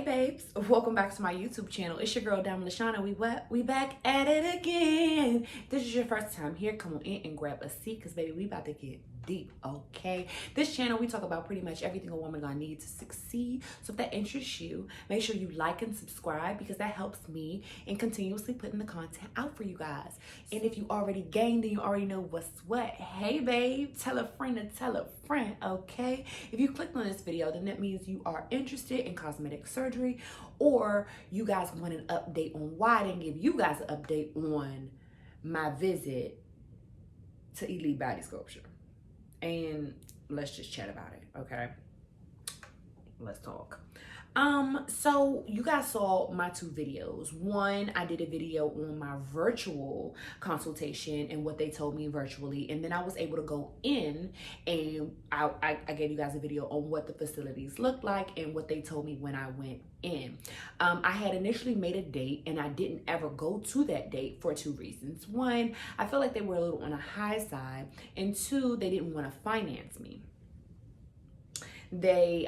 babes, welcome back to my YouTube channel. It's your girl Diamond LaShawn, and we back at it again. This is your first time here, come on in and grab a seat, because baby, we about to get deep, okay? This channel, we talk about pretty much everything a woman gonna need to succeed. So if that interests you, make sure you like and subscribe, because that helps me in continuously putting the content out for you guys. And if you already gained, then you already know what's what. Hey babe, tell a friend to tell a friend, okay? If you clicked on this video, then that means you are interested in cosmetic surgery, or you guys want an update on why I didn't give you guys an update on my visit to Elite Body Sculpture. And let's just chat about it, okay? Let's talk. So you guys saw my two videos. One, I did a video on my virtual consultation and what they told me virtually, and then I was able to go in and I gave you guys a video on what the facilities looked like and what they told me when I went in. I had initially made a date, and I didn't ever go to that date for two reasons. One, I feel like they were a little on the high side, and two, they didn't want to finance me. They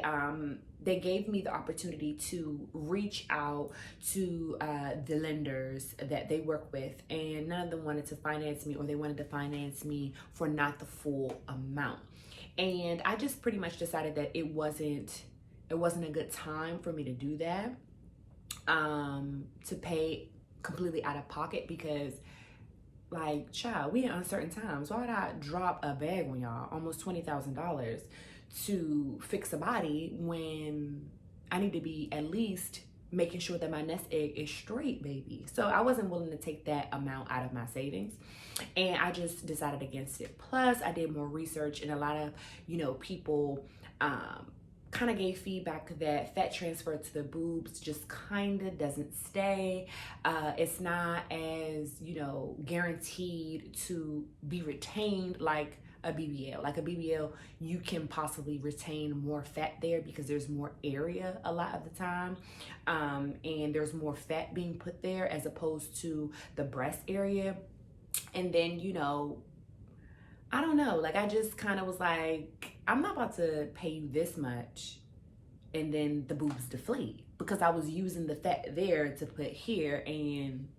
gave me the opportunity to reach out to the lenders that they work with, and none of them wanted to finance me, or they wanted to finance me for not the full amount. And I just pretty much decided that it wasn't a good time for me to do that, to pay completely out of pocket, because like, child, we in uncertain times. Why would I drop a bag on y'all, almost $20,000 to fix a body, when I need to be at least making sure that my nest egg is straight, baby? So I wasn't willing to take that amount out of my savings, and I just decided against it. Plus, I did more research, and a lot of, people kind of gave feedback that fat transfer to the boobs just kind of doesn't stay. It's not as, guaranteed to be retained like a BBL. Like a BBL, you can possibly retain more fat there because there's more area a lot of the time, and there's more fat being put there as opposed to the breast area. And then, I don't know, like, I just kind of was like, I'm not about to pay you this much and then the boobs deflate, because I was using the fat there to put here, and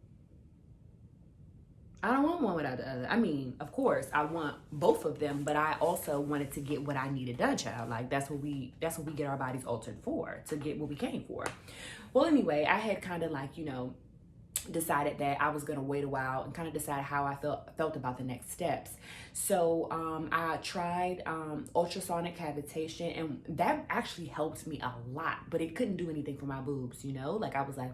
I don't want one without the other. I mean, of course, I want both of them, but I also wanted to get what I needed done, child. Like, that's what we get our bodies altered for, to get what we came for. Well, anyway, I had kind of like, decided that I was gonna wait a while and kind of decide how I felt about the next steps. So I tried ultrasonic cavitation, and that actually helped me a lot, but it couldn't do anything for my boobs. Like, I was like,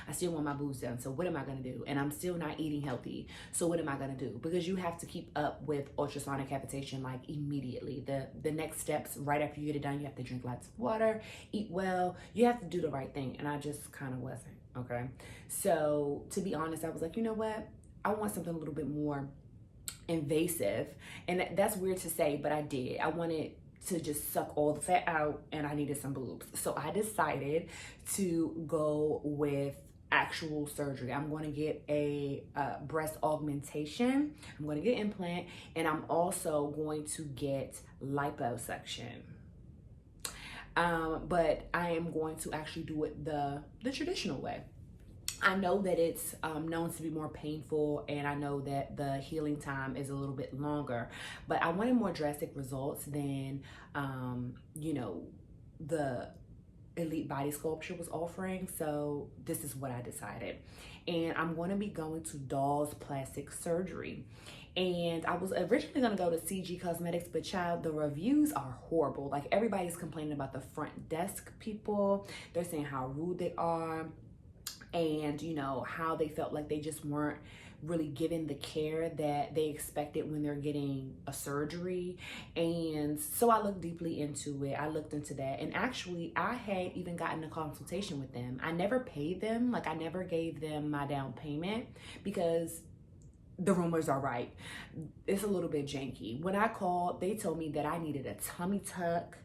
I still want my boobs done, so what am I gonna do? And I'm still not eating healthy, so what am I gonna do? Because you have to keep up with ultrasonic cavitation like immediately. The next steps, right after you get it done, you have to drink lots of water, eat well, you have to do the right thing, and I just kind of wasn't. Okay, so to be honest, I was like, you know what? I want something a little bit more invasive, and that's weird to say, but I did. I wanted to just suck all the fat out, and I needed some boobs. So I decided to go with actual surgery. I'm going to get a breast augmentation. I'm going to get an implant, and I'm also going to get liposuction. But I am going to actually do it the traditional way. I know that it's known to be more painful, and I know that the healing time is a little bit longer, but I wanted more drastic results than, the Elite Body Sculpture was offering. So this is what I decided. And I'm going to be going to Doll's Plastic Surgery. And I was originally going to go to CG Cosmetics, but child, the reviews are horrible. Like, everybody's complaining about the front desk people. They're saying how rude they are, and how they felt like they just weren't really given the care that they expected when they're getting a surgery. And so I looked deeply into it. I looked into that, and actually I had even gotten a consultation with them. I never paid them. Like, I never gave them my down payment, because the rumors are right. It's a little bit janky. When I called, they told me that I needed a tummy tuck.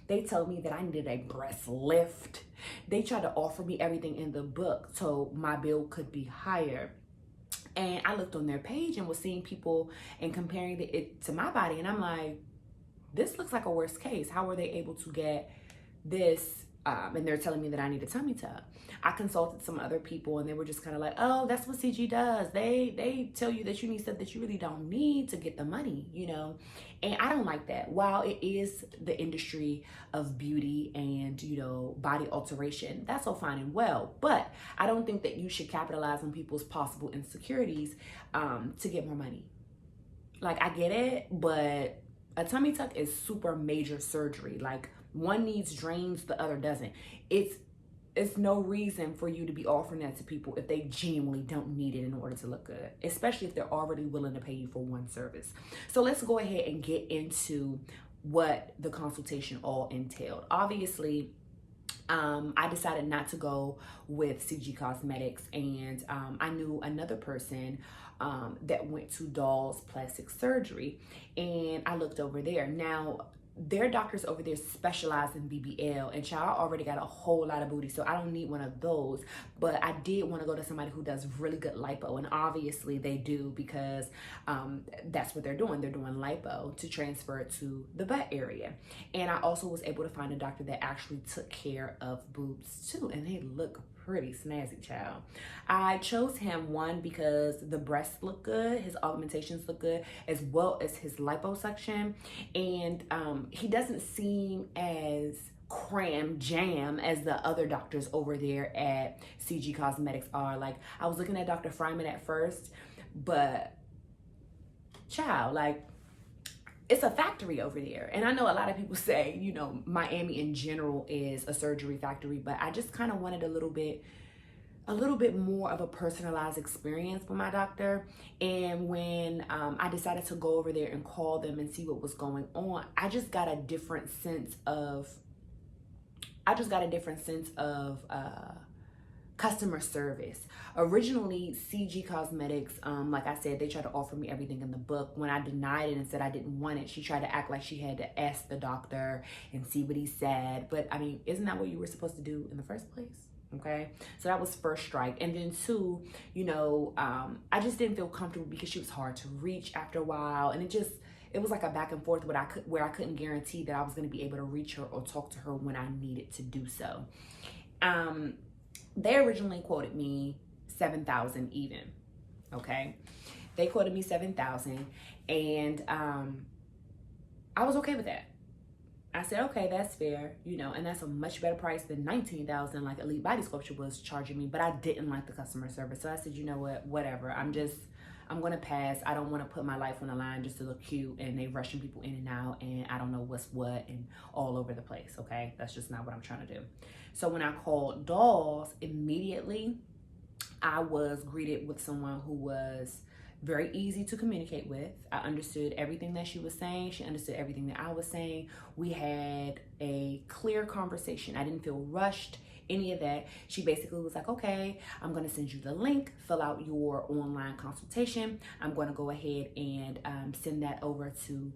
They told me that I needed a breast lift. They tried to offer me everything in the book so my bill could be higher. And I looked on their page and was seeing people and comparing it to my body, and I'm like, this looks like a worst case. How were they able to get this and they're telling me that I need a tummy tuck. I consulted some other people and they were just kind of like, oh, that's what CG does. They tell you that you need stuff that you really don't need to get the money, you know? And I don't like that. While it is the industry of beauty and, you know, body alteration, that's all fine and well. But I don't think that you should capitalize on people's possible insecurities to get more money. Like, I get it, but a tummy tuck is super major surgery. Like, one needs drains, the other doesn't. It's no reason for you to be offering that to people if they genuinely don't need it in order to look good, especially if they're already willing to pay you for one service. So let's go ahead and get into what the consultation all entailed. Obviously, I decided not to go with CG Cosmetics, and I knew another person that went to Doll's Plastic Surgery, and I looked over there. Now, their doctors over there specialize in BBL, and child already got a whole lot of booty, so I don't need one of those. But I did want to go to somebody who does really good lipo, and obviously they do, because that's what they're doing. They're doing lipo to transfer it to the butt area. And I also was able to find a doctor that actually took care of boobs too, and they look pretty snazzy, child. I chose him, one, because the breasts look good, his augmentations look good, as well as his liposuction. And he doesn't seem as cram jam as the other doctors over there at CG Cosmetics are. Like, I was looking at Dr. Fryman at first, but child, like, it's a factory over there. And I know a lot of people say, you know, Miami in general is a surgery factory, but I just kind of wanted a little bit more of a personalized experience with my doctor. And when I decided to go over there and call them and see what was going on, I just got a different sense of customer service. Originally, CG Cosmetics, like I said, they tried to offer me everything in the book. When I denied it and said I didn't want it, she tried to act like she had to ask the doctor and see what he said. But I mean, isn't that what you were supposed to do in the first place? Okay, so that was first strike. And then two, you know, I just didn't feel comfortable because she was hard to reach after a while, and it was like a back and forth where I couldn't guarantee that I was going to be able to reach her or talk to her when I needed to do so. They originally quoted me $7,000 even. Okay, they quoted me $7,000, and I was okay with that. I said, okay, that's fair, you know, and that's a much better price than $19,000 like Elite Body Sculpture was charging me. But I didn't like the customer service, so I said, you know what, whatever. I'm gonna pass. I don't want to put my life on the line just to look cute, and they rushing people in and out, and I don't know what's what and all over the place. Okay, that's just not what I'm trying to do. So when I called Dolls, immediately I was greeted with someone who was very easy to communicate with. I understood everything that she was saying. She understood everything that I was saying. We had a clear conversation. I didn't feel rushed, any of that. She basically was like, okay, I'm going to send you the link, fill out your online consultation. I'm going to go ahead and send that over to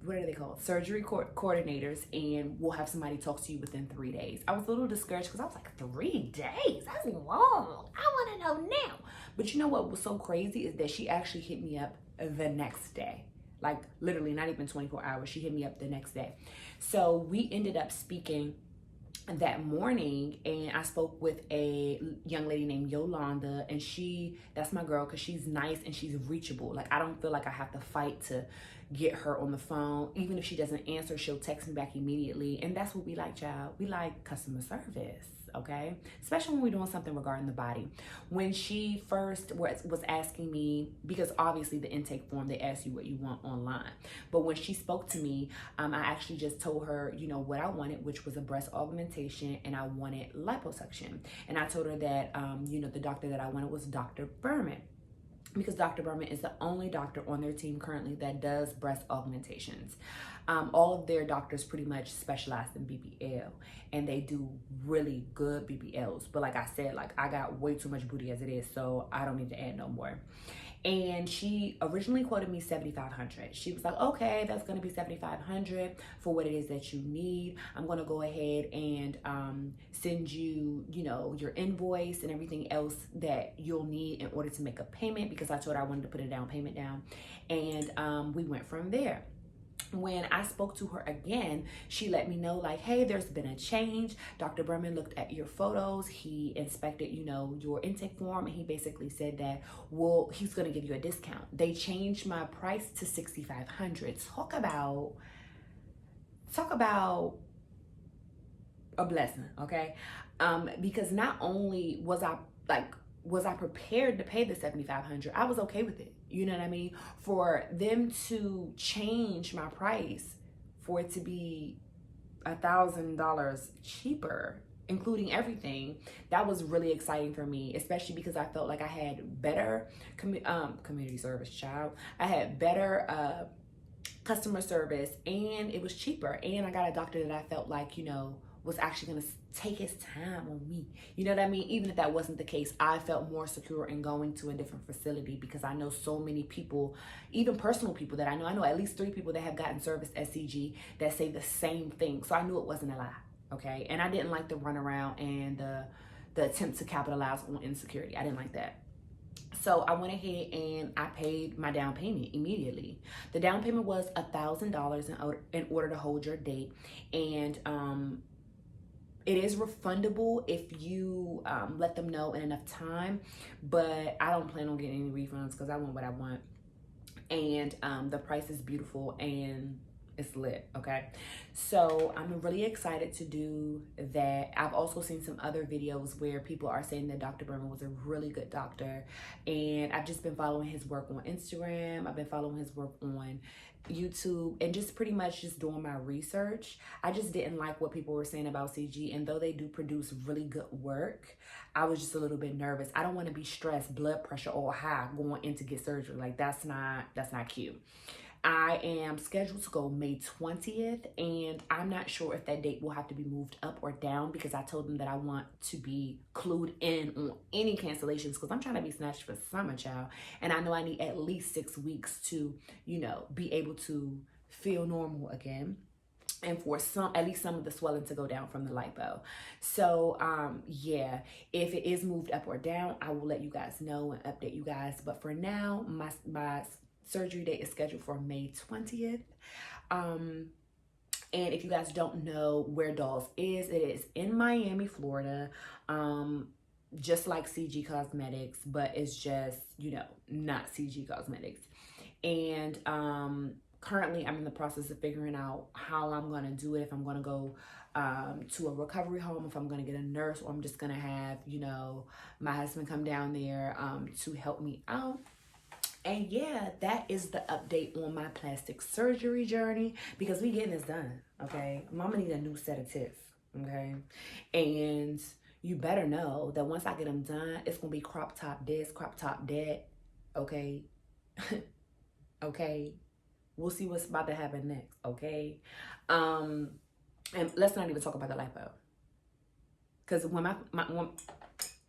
what are they called? Surgery coordinators, and we'll have somebody talk to you within 3 days. I was a little discouraged because I was like, 3 days? That's long. I want to know now. But you know what was so crazy is that she actually hit me up the next day. Like, literally not even 24 hours. She hit me up the next day. So we ended up speaking that morning, and I spoke with a young lady named Yolanda, and that's my girl, because she's nice and she's reachable. Like, I don't feel like I have to fight to get her on the phone. Even if she doesn't answer, she'll text me back immediately. And that's what we like, child. We like customer service, okay? Especially when we're doing something regarding the body. When she first was asking me, because obviously the intake form, they ask you what you want online. But when she spoke to me, I actually just told her, you know, what I wanted, which was a breast augmentation, and I wanted liposuction. And I told her that, you know, the doctor that I wanted was Dr. Berman, because Dr. Berman is the only doctor on their team currently that does breast augmentations. All of their doctors pretty much specialize in BBL, and they do really good BBLs. But like I said, like, I got way too much booty as it is, so I don't need to add no more. And she originally quoted me $7,500. She was like, okay, that's gonna be $7,500 for what it is that you need. I'm gonna go ahead and send you, you know, your invoice and everything else that you'll need in order to make a payment, because I told her I wanted to put a down payment down. And we went from there. when I spoke to her again, she let me know like, hey, there's been a change. Dr. Berman looked at your photos. He inspected, you know, your intake form, and he basically said that, well, he's going to give you a discount. They changed my price to $6,500. Talk about a blessing, okay? Because not only was I prepared to pay the $7,500, I was okay with it. You know what I mean? For them to change my price, for it to be $1,000 cheaper, including everything, that was really exciting for me, especially because I felt like I had better community service, child. I had better customer service, and it was cheaper, and I got a doctor that I felt like, you know, was actually going to take his time on me. You know what I mean? Even if that wasn't the case, I felt more secure in going to a different facility, because I know so many people, even personal people that I know at least 3 people that have gotten service at CG that say the same thing. So I knew it wasn't a lie, okay? And I didn't like the runaround and the attempt to capitalize on insecurity. I didn't like that. So I went ahead and I paid my down payment immediately. The down payment was $1,000 in order to hold your date. And it is refundable if you let them know in enough time, but I don't plan on getting any refunds because I want what I want. And the price is beautiful and it's lit, okay? So I'm really excited to do that. I've also seen some other videos where people are saying that Dr. Berman was a really good doctor, and I've just been following his work on Instagram. I've been following his work on YouTube, and just pretty much just doing my research. I just didn't like what people were saying about CG, and though they do produce really good work, I was just a little bit nervous. I don't want to be stressed, blood pressure all high going in to get surgery. Like that's not cute. I am scheduled to go May 20th, and I'm not sure if that date will have to be moved up or down, because I told them that I want to be clued in on any cancellations, because I'm trying to be snatched for summer, child. And I know I need at least 6 weeks to, you know, be able to feel normal again, and for at least some of the swelling to go down from the lipo. So yeah, if it is moved up or down, I will let you guys know and update you guys. But for now, my surgery date is scheduled for May 20th. And if you guys don't know where Dolls is, it is in Miami, Florida. Just like CG Cosmetics, but it's just, you know, not CG Cosmetics. And currently I'm in the process of figuring out how I'm going to do it. If I'm going to go to a recovery home, if I'm going to get a nurse, or I'm just going to have, you know, my husband come down there to help me out. And yeah, that is the update on my plastic surgery journey, because we getting this done, okay? Mama need a new set of tits, okay? And you better know that once I get them done, it's going to be crop top this, crop top that, okay? Okay? We'll see what's about to happen next, okay? And let's not even talk about the lipo. Because when when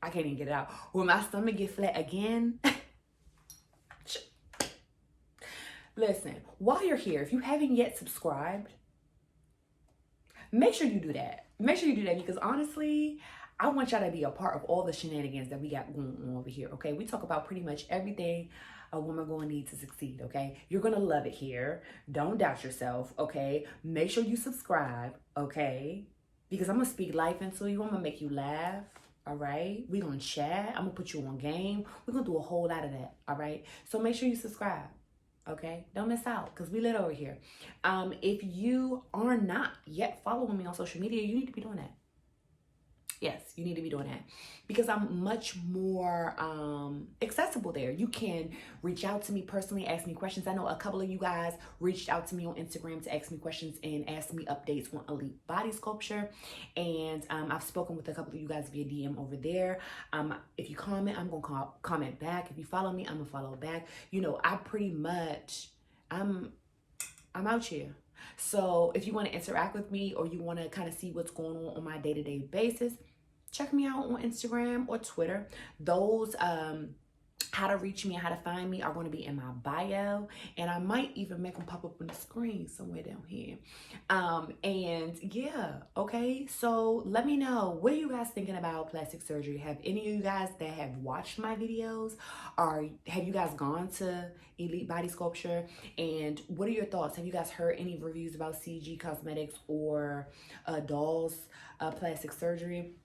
I can't even get it out. When my stomach gets flat again... Listen, while you're here, if you haven't yet subscribed, make sure you do that. Make sure you do that, because honestly, I want y'all to be a part of all the shenanigans that we got going on over here, okay? We talk about pretty much everything a woman gonna need to succeed, okay? You're gonna love it here. Don't doubt yourself, okay? Make sure you subscribe, okay? Because I'm gonna speak life into you. I'm gonna make you laugh. All right, we're gonna chat. I'm gonna put you on game. We're gonna do a whole lot of that. All right, so make sure you subscribe. Okay, don't miss out, because we lit over here. If you are not yet following me on social media, you need to be doing that. Yes, you need to be doing that, because I'm much more accessible there. You can reach out to me personally, ask me questions. I know a couple of you guys reached out to me on Instagram to ask me questions and ask me updates on elite body sculpture. And I've spoken with a couple of you guys via DM over there. If you comment, I'm going to comment back. If you follow me, I'm going to follow back. You know, I pretty much, I'm out here. So if you want to interact with me, or you want to kind of see what's going on my day-to-day basis, check me out on Instagram or Twitter. Those how to reach me and how to find me are going to be in my bio, and I might even make them pop up on the screen somewhere down here. And yeah, okay, so let me know, what are you guys thinking about plastic surgery? Have any of you guys that have watched my videos, or have you guys gone to Elite Body Sculpture, and what are your thoughts? Have you guys heard any reviews about CG Cosmetics or dolls plastic surgery?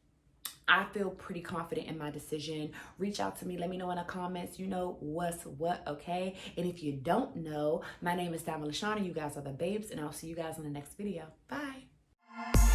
I feel pretty confident in my decision. Reach out to me. Let me know in the comments, you know, what's what, okay? And if you don't know, my name is Dyme, and you guys are the babes, and I'll see you guys in the next video. Bye.